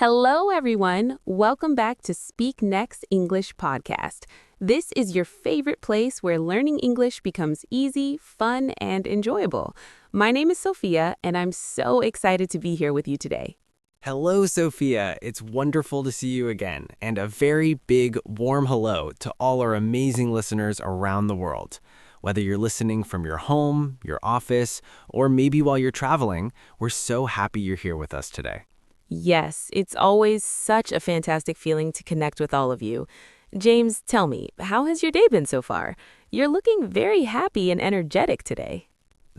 Hello, everyone. Welcome back to Speak Next English podcast. This is your favorite place where learning English becomes easy, fun, and enjoyable. My name is Sophia, and I'm so excited to be here with you today. Hello, Sophia. It's wonderful to see you again, and a very big, warm hello to all our amazing listeners around the world. Whether you're listening from your home, your office, or maybe while you're traveling, we're so happy you're here with us today. Yes, it's always such a fantastic feeling to connect with all of you. James, tell me, how has your day been so far? You're looking very happy and energetic today.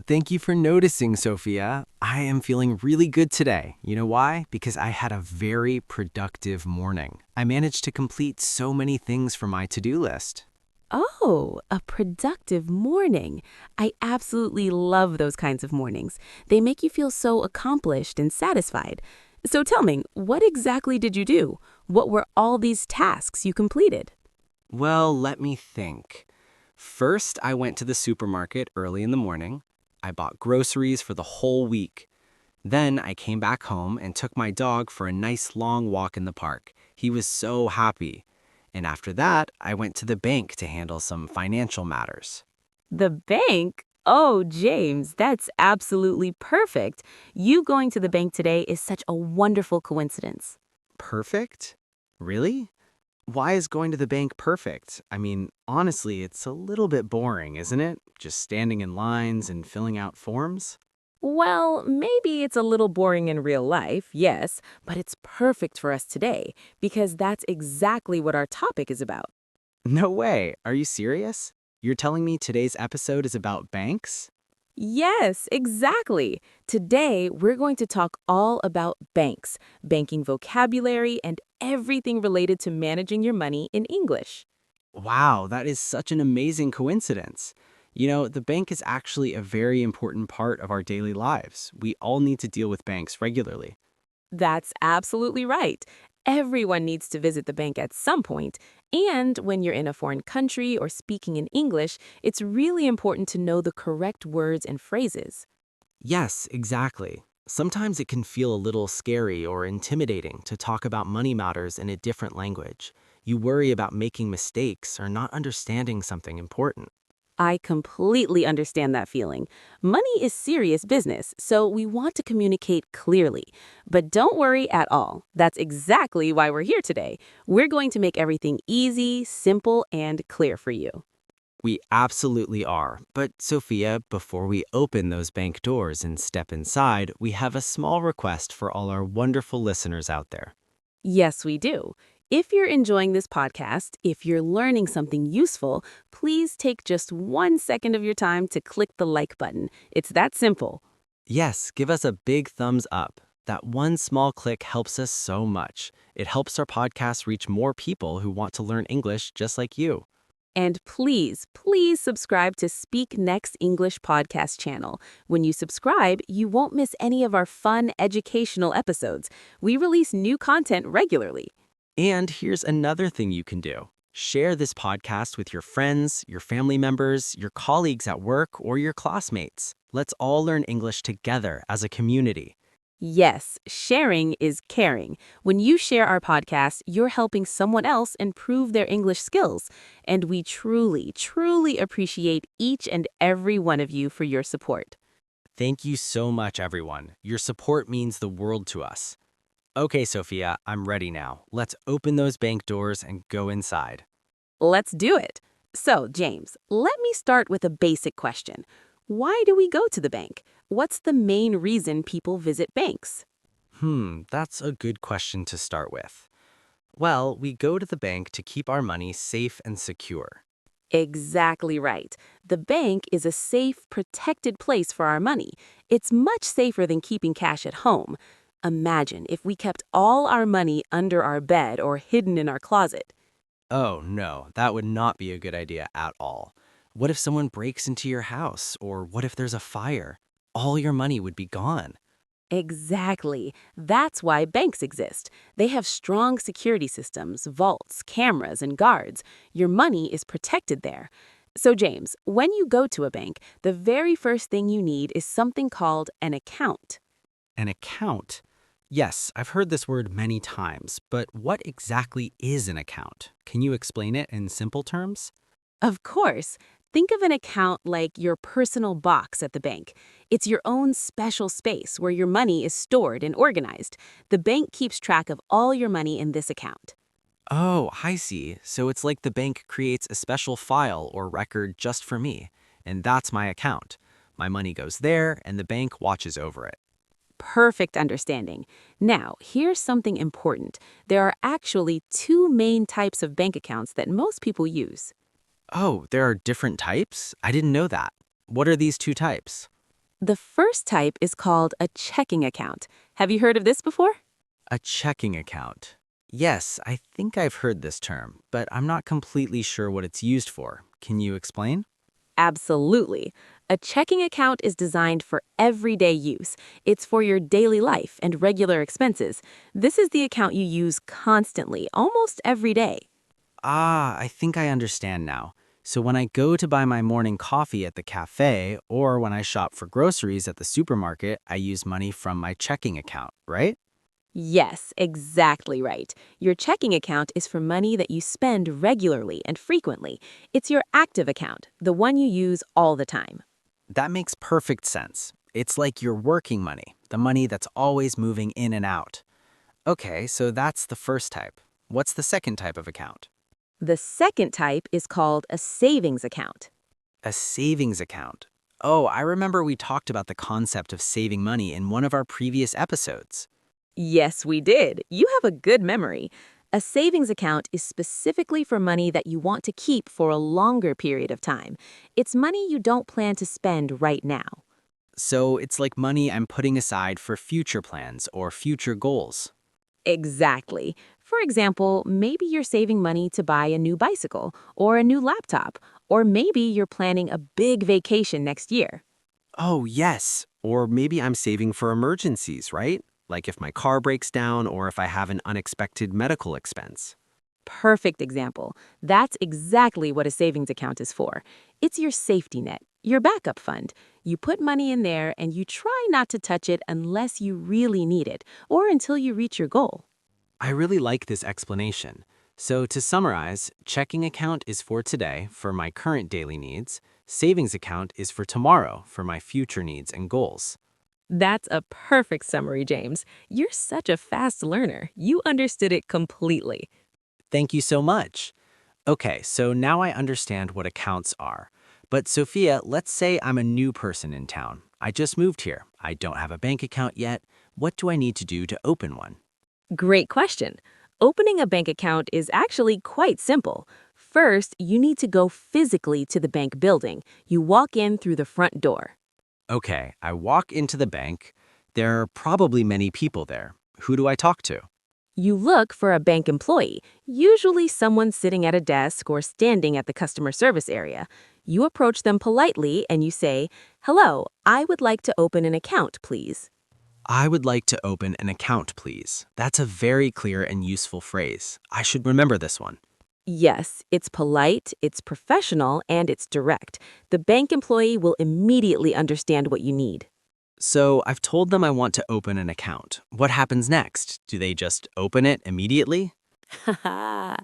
Thank you for noticing, Sophia. I am feeling really good today. You know why? Because I had a very productive morning. I managed to complete so many things for my to-do list. Oh, a productive morning. I absolutely love those kinds of mornings. They make you feel so accomplished and satisfied. So tell me, what exactly did you do? What were all these tasks you completed? Well, let me think. First, I went to the supermarket early in the morning. I bought groceries for the whole week. Then I came back home and took my dog for a nice long walk in the park. He was so happy. And after that, I went to the bank to handle some financial matters. The bank? Oh, James, that's absolutely perfect. You going to the bank today is such a wonderful coincidence. Perfect? Really? Why is going to the bank perfect? I mean, honestly, it's a little bit boring, isn't it? Just standing in lines and filling out forms? Well, maybe it's a little boring in real life, yes, but it's perfect for us today because that's exactly what our topic is about. No way. Are you serious? You're telling me today's episode is about banks? Yes, exactly. Today, we're going to talk all about banks, banking vocabulary, and everything related to managing your money in English. Wow, that is such an amazing coincidence. You know, the bank is actually a very important part of our daily lives. We all need to deal with banks regularly. That's absolutely right. Everyone needs to visit the bank at some point, and when you're in a foreign country or speaking in English, it's really important to know the correct words and phrases. Yes, exactly. Sometimes it can feel a little scary or intimidating to talk about money matters in a different language. You worry about making mistakes or not understanding something important. I completely understand that feeling. Money is serious business, so we want to communicate clearly. But don't worry at all. That's exactly why we're here today. We're going to make everything easy, simple, and clear for you. We absolutely are. But, Sophia, before we open those bank doors and step inside, we have a small request for all our wonderful listeners out there. Yes, we do. If you're enjoying this podcast, if you're learning something useful, please take just 1 second of your time to click the like button. It's that simple. Yes, give us a big thumbs up. That one small click helps us so much. It helps our podcast reach more people who want to learn English just like you. And please, please subscribe to Speak Next English podcast channel. When you subscribe, you won't miss any of our fun educational episodes. We release new content regularly. And here's another thing you can do. Share this podcast with your friends, your family members, your colleagues at work, or your classmates. Let's all learn English together as a community. Yes, sharing is caring. When you share our podcast, you're helping someone else improve their English skills. And we truly, truly appreciate each and every one of you for your support. Thank you so much, everyone. Your support means the world to us. Okay, Sophia, I'm ready now. Let's open those bank doors and go inside. Let's do it. So, James, let me start with a basic question. Why do we go to the bank? What's the main reason people visit banks? That's a good question to start with. Well, we go to the bank to keep our money safe and secure. Exactly right. The bank is a safe, protected place for our money. It's much safer than keeping cash at home. Imagine if we kept all our money under our bed or hidden in our closet. Oh, no, that would not be a good idea at all. What if someone breaks into your house? Or what if there's a fire? All your money would be gone. Exactly. That's why banks exist. They have strong security systems, vaults, cameras, and guards. Your money is protected there. So, James, when you go to a bank, the very first thing you need is something called an account. An account? Yes, I've heard this word many times, but what exactly is an account? Can you explain it in simple terms? Of course. Think of an account like your personal box at the bank. It's your own special space where your money is stored and organized. The bank keeps track of all your money in this account. Oh, I see. So it's like the bank creates a special file or record just for me, and that's my account. My money goes there, and the bank watches over it. Perfect understanding. Now, here's something important. There are actually two main types of bank accounts that most people use. Oh, there are different types? I didn't know that. What are these two types? The first type is called a checking account. Have you heard of this before? A checking account. Yes, I think I've heard this term, but I'm not completely sure what it's used for. Can you explain? Absolutely. A checking account is designed for everyday use. It's for your daily life and regular expenses. This is the account you use constantly, almost every day. Ah, I think I understand now. So when I go to buy my morning coffee at the cafe or when I shop for groceries at the supermarket, I use money from my checking account, right? Yes, exactly right. Your checking account is for money that you spend regularly and frequently. It's your active account, the one you use all the time. That makes perfect sense. It's like your working money, the money that's always moving in and out. Okay, so that's the first type. What's the second type of account? The second type is called a savings account. A savings account. Oh, I remember we talked about the concept of saving money in one of our previous episodes. Yes, we did. You have a good memory. A savings account is specifically for money that you want to keep for a longer period of time. It's money you don't plan to spend right now. So it's like money I'm putting aside for future plans or future goals. Exactly. For example, maybe you're saving money to buy a new bicycle or a new laptop, or maybe you're planning a big vacation next year. Oh, yes. Or maybe I'm saving for emergencies, right? Like if my car breaks down or if I have an unexpected medical expense. Perfect example. That's exactly what a savings account is for. It's your safety net, your backup fund. You put money in there and you try not to touch it unless you really need it or until you reach your goal. I really like this explanation. So to summarize, checking account is for today for my current daily needs. Savings account is for tomorrow for my future needs and goals. That's a perfect summary, James. You're such a fast learner. You understood it completely. Thank you so much. Okay, so now I understand what accounts are. But Sophia, let's say I'm a new person in town. I just moved here. I don't have a bank account yet. What do I need to do to open one? Great question. Opening a bank account is actually quite simple. First, you need to go physically to the bank building. You walk in through the front door. Okay, I walk into the bank. There are probably many people there. Who do I talk to? You look for a bank employee, usually someone sitting at a desk or standing at the customer service area. You approach them politely and you say, "Hello, I would like to open an account, please." I would like to open an account, please. That's a very clear and useful phrase. I should remember this one. Yes, it's polite, it's professional, and it's direct. The bank employee will immediately understand what you need. So I've told them I want to open an account. What happens next? Do they just open it immediately? Haha.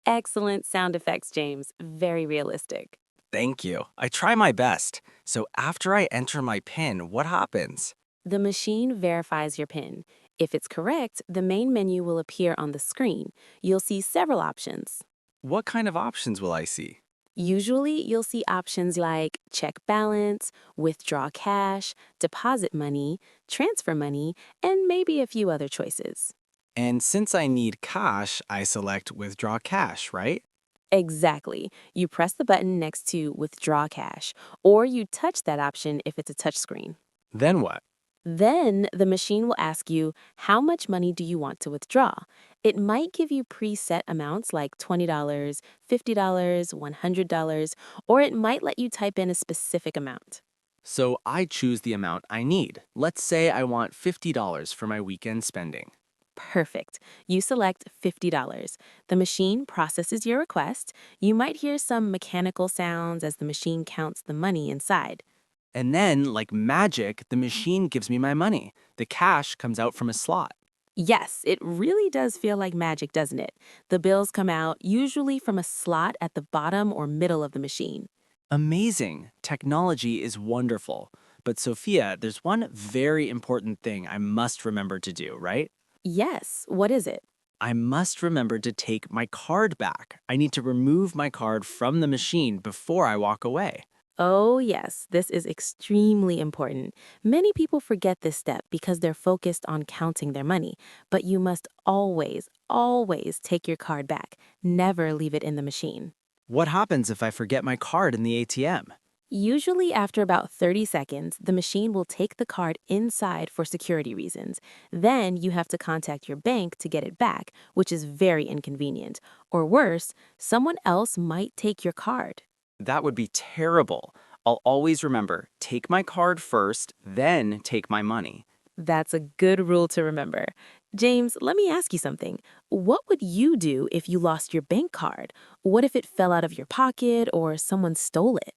Excellent sound effects, James. Very realistic. Thank you. I try my best. So after I enter my PIN, what happens? The machine verifies your PIN. If it's correct, the main menu will appear on the screen. You'll see several options. What kind of options will I see? Usually, you'll see options like check balance, withdraw cash, deposit money, transfer money, and maybe a few other choices. And since I need cash, I select withdraw cash, right? Exactly. You press the button next to withdraw cash, or you touch that option if it's a touchscreen. Then what? Then the machine will ask you, how much money do you want to withdraw? It might give you preset amounts like $20, $50, $100, or it might let you type in a specific amount. So I choose the amount I need. Let's say I want $50 for my weekend spending. Perfect. You select $50. The machine processes your request. You might hear some mechanical sounds as the machine counts the money inside. And then, like magic, the machine gives me my money. The cash comes out from a slot. Yes, it really does feel like magic, doesn't it? The bills come out usually from a slot at the bottom or middle of the machine. Amazing. Technology is wonderful. But Sophia, there's one very important thing I must remember to do, right? Yes, what is it? I must remember to take my card back. I need to remove my card from the machine before I walk away. Oh, yes, this is extremely important. Many people forget this step because they're focused on counting their money, but you must always take your card back. Never leave it in the machine. What happens if I forget my card in the ATM? Usually, after about 30 seconds, the machine will take the card inside for security reasons. Then you have to contact your bank to get it back, which is very inconvenient. Or worse, someone else might take your card. That would be terrible. I'll always remember, take my card first, then take my money. That's a good rule to remember. James, let me ask you something. What would you do if you lost your bank card? What if it fell out of your pocket or someone stole it?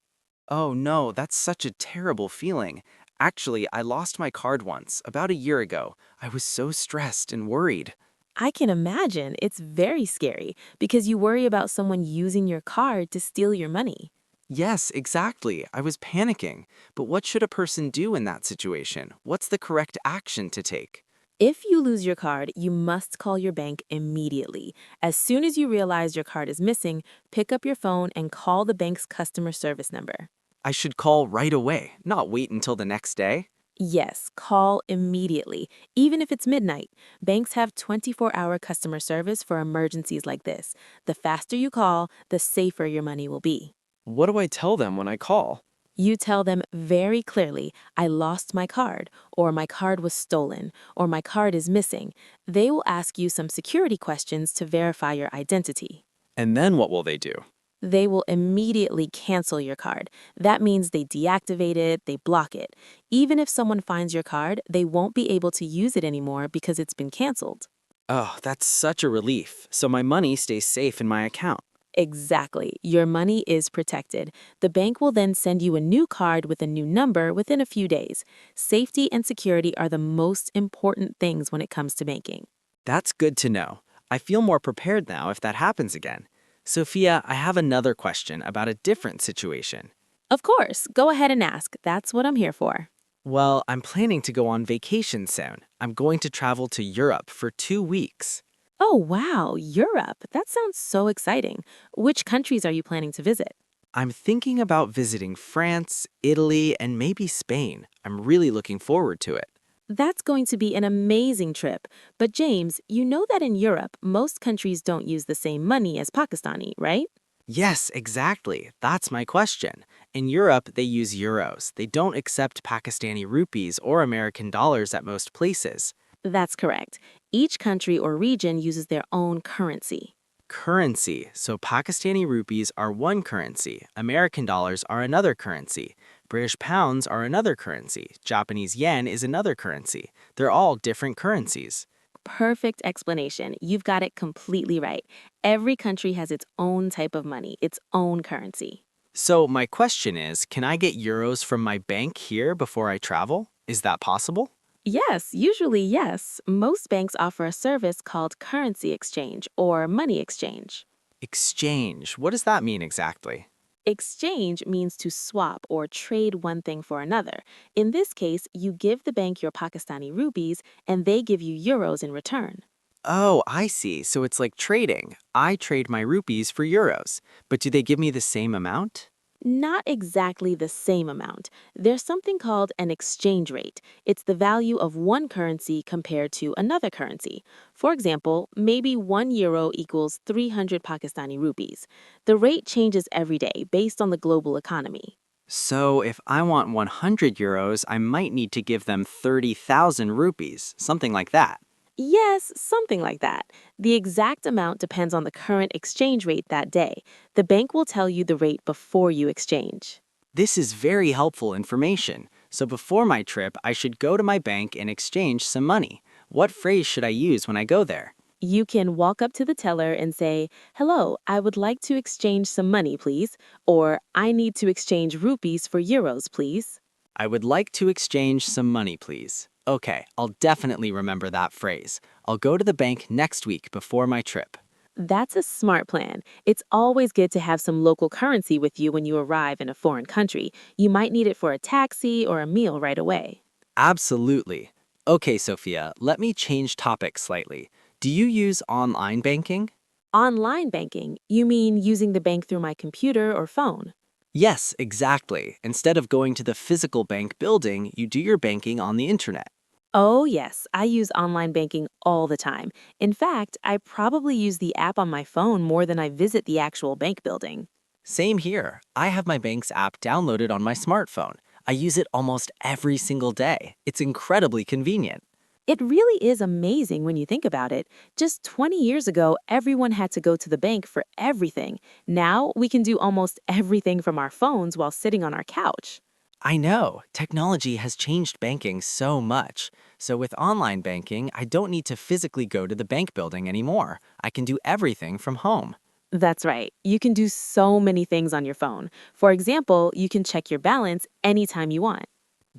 Oh no, that's such a terrible feeling. Actually, I lost my card once, about a year ago. I was so stressed and worried. I can imagine it's very scary because you worry about someone using your card to steal your money. Yes, exactly. I was panicking. But what should a person do in that situation? What's the correct action to take? If you lose your card, you must call your bank immediately. As soon as you realize your card is missing, pick up your phone and call the bank's customer service number. I should call right away, not wait until the next day. Yes, call immediately, even if it's midnight. Banks have 24-hour customer service for emergencies like this. The faster you call, the safer your money will be. What do I tell them when I call? You tell them very clearly, I lost my card, or my card was stolen, or my card is missing. They will ask you some security questions to verify your identity. And then what will they do? They will immediately cancel your card. That means they deactivate it, they block it. Even if someone finds your card, they won't be able to use it anymore because it's been canceled. Oh, that's such a relief. So my money stays safe in my account. Exactly. Your money is protected. The bank will then send you a new card with a new number within a few days. Safety and security are the most important things when it comes to banking. That's good to know. I feel more prepared now if that happens again. Sophia, I have another question about a different situation. Of course, go ahead and ask. That's what I'm here for. Well, I'm planning to go on vacation soon. I'm going to travel to Europe for 2 weeks. Oh, wow, Europe. That sounds so exciting. Which countries are you planning to visit? I'm thinking about visiting France, Italy, and maybe Spain. I'm really looking forward to it. That's going to be an amazing trip. But James, you know that in Europe, most countries don't use the same money as Pakistani, right? Yes, exactly. That's my question. In Europe, they use euros. They don't accept Pakistani rupees or American dollars at most places. That's correct. Each country or region uses their own currency. Currency. So Pakistani rupees are one currency, American dollars are another currency, British pounds are another currency, Japanese yen is another currency. They're all different currencies. Perfect explanation. You've got it completely right. Every country has its own type of money, its own currency. So my question is, can I get euros from my bank here before I travel? Is that possible? Yes, usually yes. Most banks offer a service called currency exchange or money exchange. Exchange. What does that mean exactly? Exchange means to swap or trade one thing for another. In this case, you give the bank your Pakistani rupees and they give you euros in return. Oh, I see. So it's like trading. I trade my rupees for euros. But do they give me the same amount? Not exactly the same amount. There's something called an exchange rate. It's the value of one currency compared to another currency. For example, maybe 1 euro equals 300 Pakistani rupees. The rate changes every day based on the global economy. So if I want 100 euros, I might need to give them 30,000 rupees, something like that. Yes, something like that. The exact amount depends on the current exchange rate that day. The bank will tell you the rate before you exchange. This is very helpful information. So before my trip, I should go to my bank and exchange some money. What phrase should I use when I go there? You can walk up to the teller and say, "Hello, I would like to exchange some money, please." Or, "I need to exchange rupees for euros, please." I would like to exchange some money, please. Okay, I'll definitely remember that phrase. I'll go to the bank next week before my trip. That's a smart plan. It's always good to have some local currency with you when you arrive in a foreign country. You might need it for a taxi or a meal right away. Absolutely. Okay, Sophia, let me change topics slightly. Do you use online banking? Online banking, you mean using the bank through my computer or phone? Yes, exactly. Instead of going to the physical bank building, you do your banking on the internet. Oh, yes, I use online banking all the time. In fact, I probably use the app on my phone more than I visit the actual bank building. Same here. I have my bank's app downloaded on my smartphone. I use it almost every single day. It's incredibly convenient. It really is amazing when you think about it. Just 20 years ago, everyone had to go to the bank for everything. Now, we can do almost everything from our phones while sitting on our couch. I know, technology has changed banking so much. So with online banking, I don't need to physically go to the bank building anymore. I can do everything from home. That's right. You can do so many things on your phone. For example, you can check your balance anytime you want.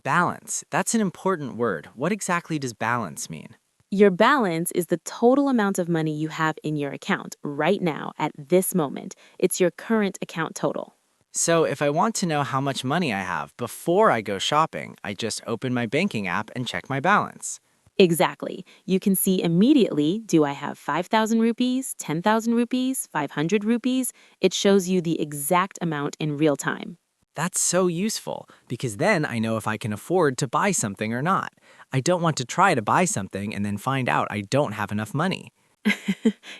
Balance, that's an important word. What exactly does balance mean? Your balance is the total amount of money you have in your account right now at this moment. It's your current account total. So if I want to know how much money I have before I go shopping, I just open my banking app and check my balance. Exactly. You can see immediately, do I have 5,000 rupees, 10,000 rupees, 500 rupees? It shows you the exact amount in real time. That's so useful because then I know if I can afford to buy something or not. I don't want to try to buy something and then find out I don't have enough money.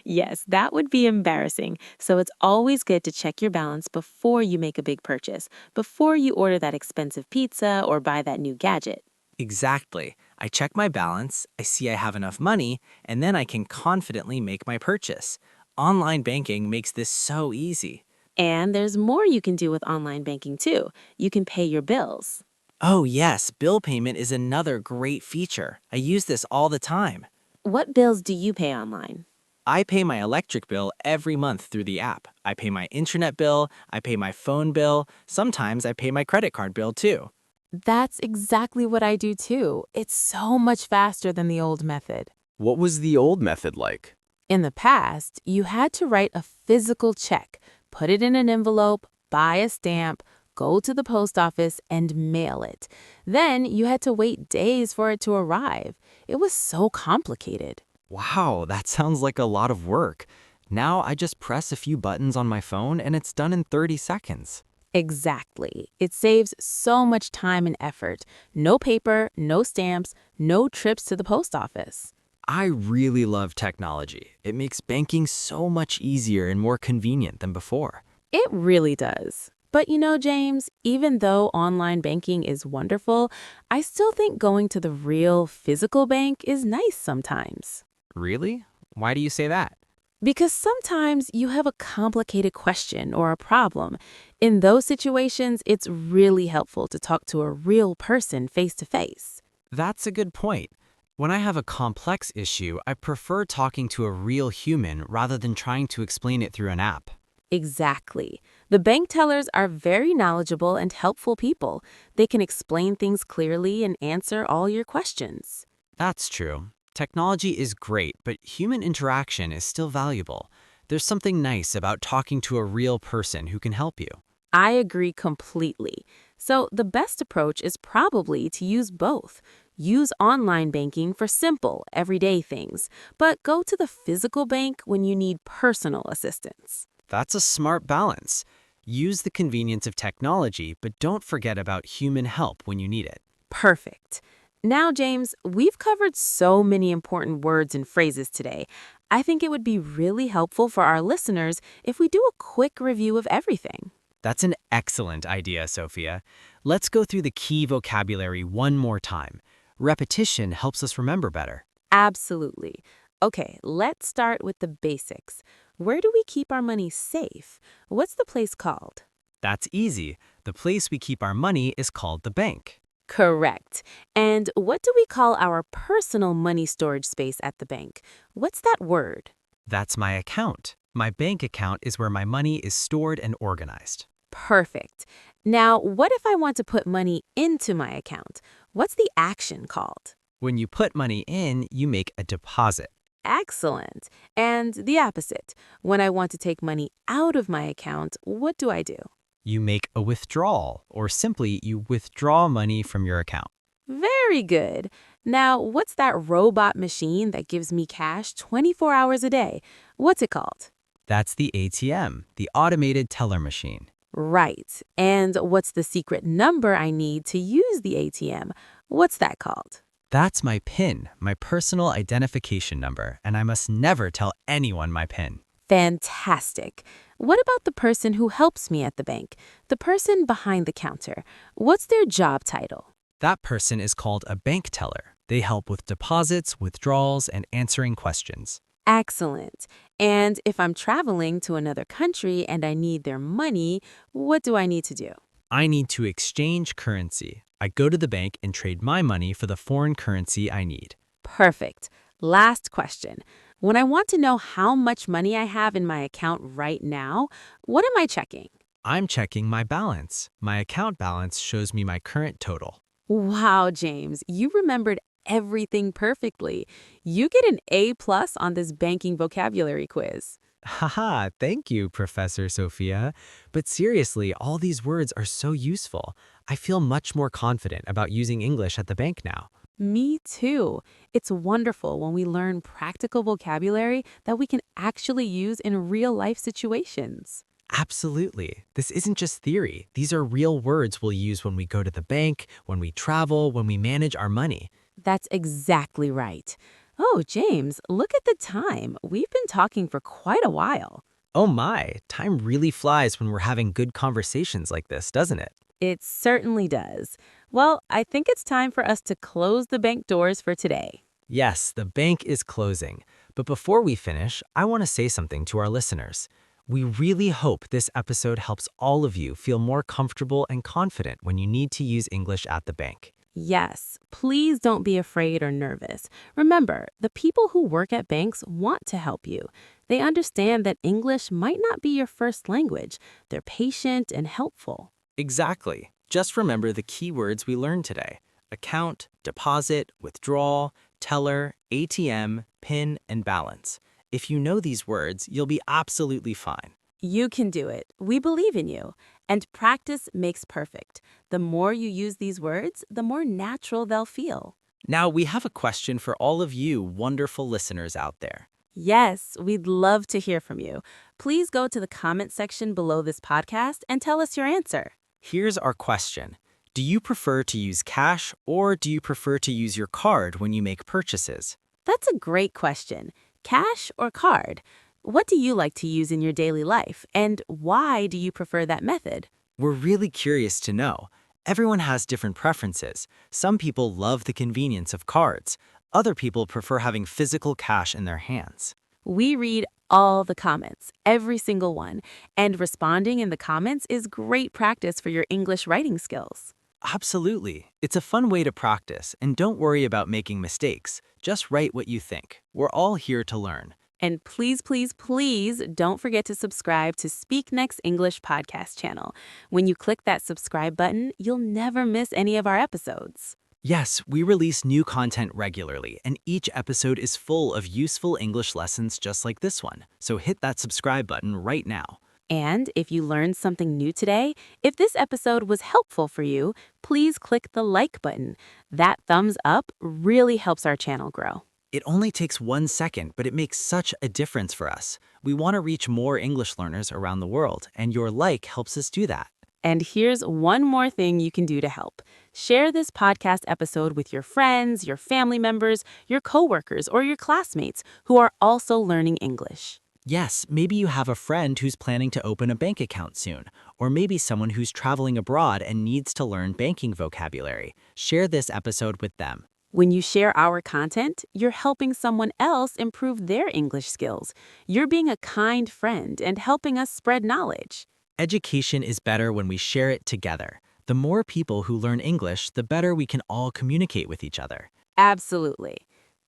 Yes, that would be embarrassing. So it's always good to check your balance before you make a big purchase, before you order that expensive pizza or buy that new gadget. Exactly. I check my balance, I see I have enough money, and then I can confidently make my purchase. Online banking makes this so easy. And there's more you can do with online banking too. You can pay your bills. Oh, yes, bill payment is another great feature. I use this all the time. What bills do you pay online? I pay my electric bill every month through the app. I pay my internet bill, I pay my phone bill, sometimes I pay my credit card bill too. That's exactly what I do too. It's so much faster than the old method. What was the old method like? In the past, you had to write a physical check, put it in an envelope, buy a stamp, go to the post office, and mail it. Then you had to wait days for it to arrive. It was so complicated. Wow, that sounds like a lot of work. Now I just press a few buttons on my phone and it's done in 30 seconds. Exactly. It saves so much time and effort. No paper, no stamps, no trips to the post office. I really love technology. It makes banking so much easier and more convenient than before. It really does. But you know, James, even though online banking is wonderful, I still think going to the real physical bank is nice sometimes. Really? Why do you say that? Because sometimes you have a complicated question or a problem. In those situations, it's really helpful to talk to a real person face to face. That's a good point. When I have a complex issue, I prefer talking to a real human rather than trying to explain it through an app. Exactly. The bank tellers are very knowledgeable and helpful people. They can explain things clearly and answer all your questions. That's true. Technology is great, but human interaction is still valuable. There's something nice about talking to a real person who can help you. I agree completely. So the best approach is probably to use both. Use online banking for simple, everyday things, but go to the physical bank when you need personal assistance. That's a smart balance. Use the convenience of technology, but don't forget about human help when you need it. Perfect. Now, James, we've covered so many important words and phrases today. I think it would be really helpful for our listeners if we do a quick review of everything. That's an excellent idea, Sophia. Let's go through the key vocabulary one more time. Repetition helps us remember better. Absolutely. Okay, let's start with the basics. Where do we keep our money safe? What's the place called? That's easy. The place we keep our money is called the bank. Correct. And what do we call our personal money storage space at the bank? What's that word? That's my account. My bank account is where my money is stored and organized. Perfect. Now, what if I want to put money into my account? What's the action called? When you put money in, you make a deposit. Excellent. And the opposite. When I want to take money out of my account, what do I do? You make a withdrawal, or simply you withdraw money from your account. Very good. Now, what's that robot machine that gives me cash 24 hours a day? What's it called? That's the ATM, the automated teller machine. Right. And what's the secret number I need to use the ATM? What's that called? That's my PIN, my personal identification number, and I must never tell anyone my PIN. Fantastic. What about the person who helps me at the bank? The person behind the counter. What's their job title? That person is called a bank teller. They help with deposits, withdrawals, and answering questions. Excellent. And if I'm traveling to another country and I need their money, what do I need to do? I need to exchange currency. I go to the bank and trade my money for the foreign currency I need. Perfect. Last question. When I want to know how much money I have in my account right now, what am I checking? I'm checking my balance. My account balance shows me my current total. Wow, James, you remembered everything perfectly. You get an A+ on this banking vocabulary quiz. Haha, thank you, Professor Sophia. But seriously, all these words are so useful. I feel much more confident about using English at the bank now. Me too. It's wonderful when we learn practical vocabulary that we can actually use in real-life situations. Absolutely. This isn't just theory. These are real words we'll use when we go to the bank, when we travel, when we manage our money. That's exactly right. Oh, James, look at the time. We've been talking for quite a while. Oh my, time really flies when we're having good conversations like this, doesn't it? It certainly does. Well, I think it's time for us to close the bank doors for today. Yes, the bank is closing. But before we finish, I want to say something to our listeners. We really hope this episode helps all of you feel more comfortable and confident when you need to use English at the bank. Yes, please don't be afraid or nervous. Remember, the people who work at banks want to help you. They understand that English might not be your first language. They're patient and helpful. Exactly. Just remember the key words we learned today: account, deposit, withdrawal, teller, ATM, PIN, and balance. If you know these words, you'll be absolutely fine. You can do it. We believe in you. And practice makes perfect. The more you use these words, the more natural they'll feel. Now, we have a question for all of you wonderful listeners out there. Yes, we'd love to hear from you. Please go to the comment section below this podcast and tell us your answer. Here's our question. Do you prefer to use cash or do you prefer to use your card when you make purchases? That's a great question. Cash or card? What do you like to use in your daily life, and why do you prefer that method? We're really curious to know. Everyone has different preferences. Some people love the convenience of cards. Other people prefer having physical cash in their hands. We read all the comments, every single one, and responding in the comments is great practice for your English writing skills. Absolutely. It's a fun way to practice, and don't worry about making mistakes. Just write what you think. We're all here to learn. And please, please, please don't forget to subscribe to Speak Next English podcast channel. When you click that subscribe button, you'll never miss any of our episodes. Yes, we release new content regularly, and each episode is full of useful English lessons just like this one. So hit that subscribe button right now. And if you learned something new today, if this episode was helpful for you, please click the like button. That thumbs up really helps our channel grow. It only takes 1 second, but it makes such a difference for us. We want to reach more English learners around the world, and your like helps us do that. And here's one more thing you can do to help. Share this podcast episode with your friends, your family members, your coworkers, or your classmates who are also learning English. Yes, maybe you have a friend who's planning to open a bank account soon, or maybe someone who's traveling abroad and needs to learn banking vocabulary. Share this episode with them. When you share our content, you're helping someone else improve their English skills. You're being a kind friend and helping us spread knowledge. Education is better when we share it together. The more people who learn English, the better we can all communicate with each other. Absolutely.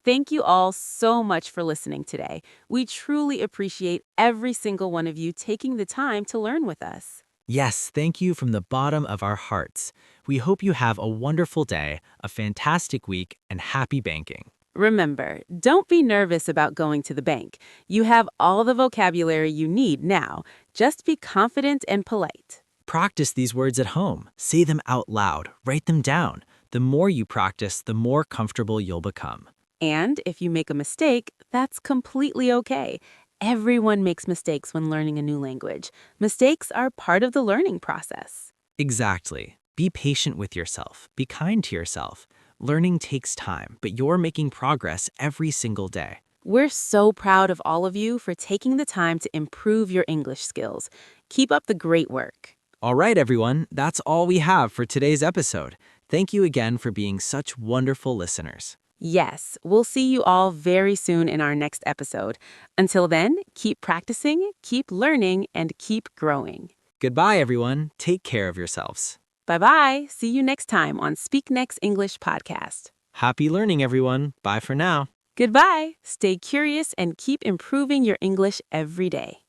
Thank you all so much for listening today. We truly appreciate every single one of you taking the time to learn with us. Yes, thank you from the bottom of our hearts. We hope you have a wonderful day, a fantastic week, and happy banking. Remember, don't be nervous about going to the bank. You have all the vocabulary you need now. Just be confident and polite. Practice these words at home. Say them out loud. Write them down. The more you practice, the more comfortable you'll become. And if you make a mistake, that's completely okay. Everyone makes mistakes when learning a new language. Mistakes are part of the learning process. Exactly. Be patient with yourself. Be kind to yourself. Learning takes time, but you're making progress every single day. We're so proud of all of you for taking the time to improve your English skills. Keep up the great work. All right, everyone, that's all we have for today's episode. Thank you again for being such wonderful listeners. Yes, we'll see you all very soon in our next episode. Until then, keep practicing, keep learning, and keep growing. Goodbye, everyone. Take care of yourselves. Bye-bye. See you next time on Speak Next English podcast. Happy learning, everyone. Bye for now. Goodbye. Stay curious and keep improving your English every day.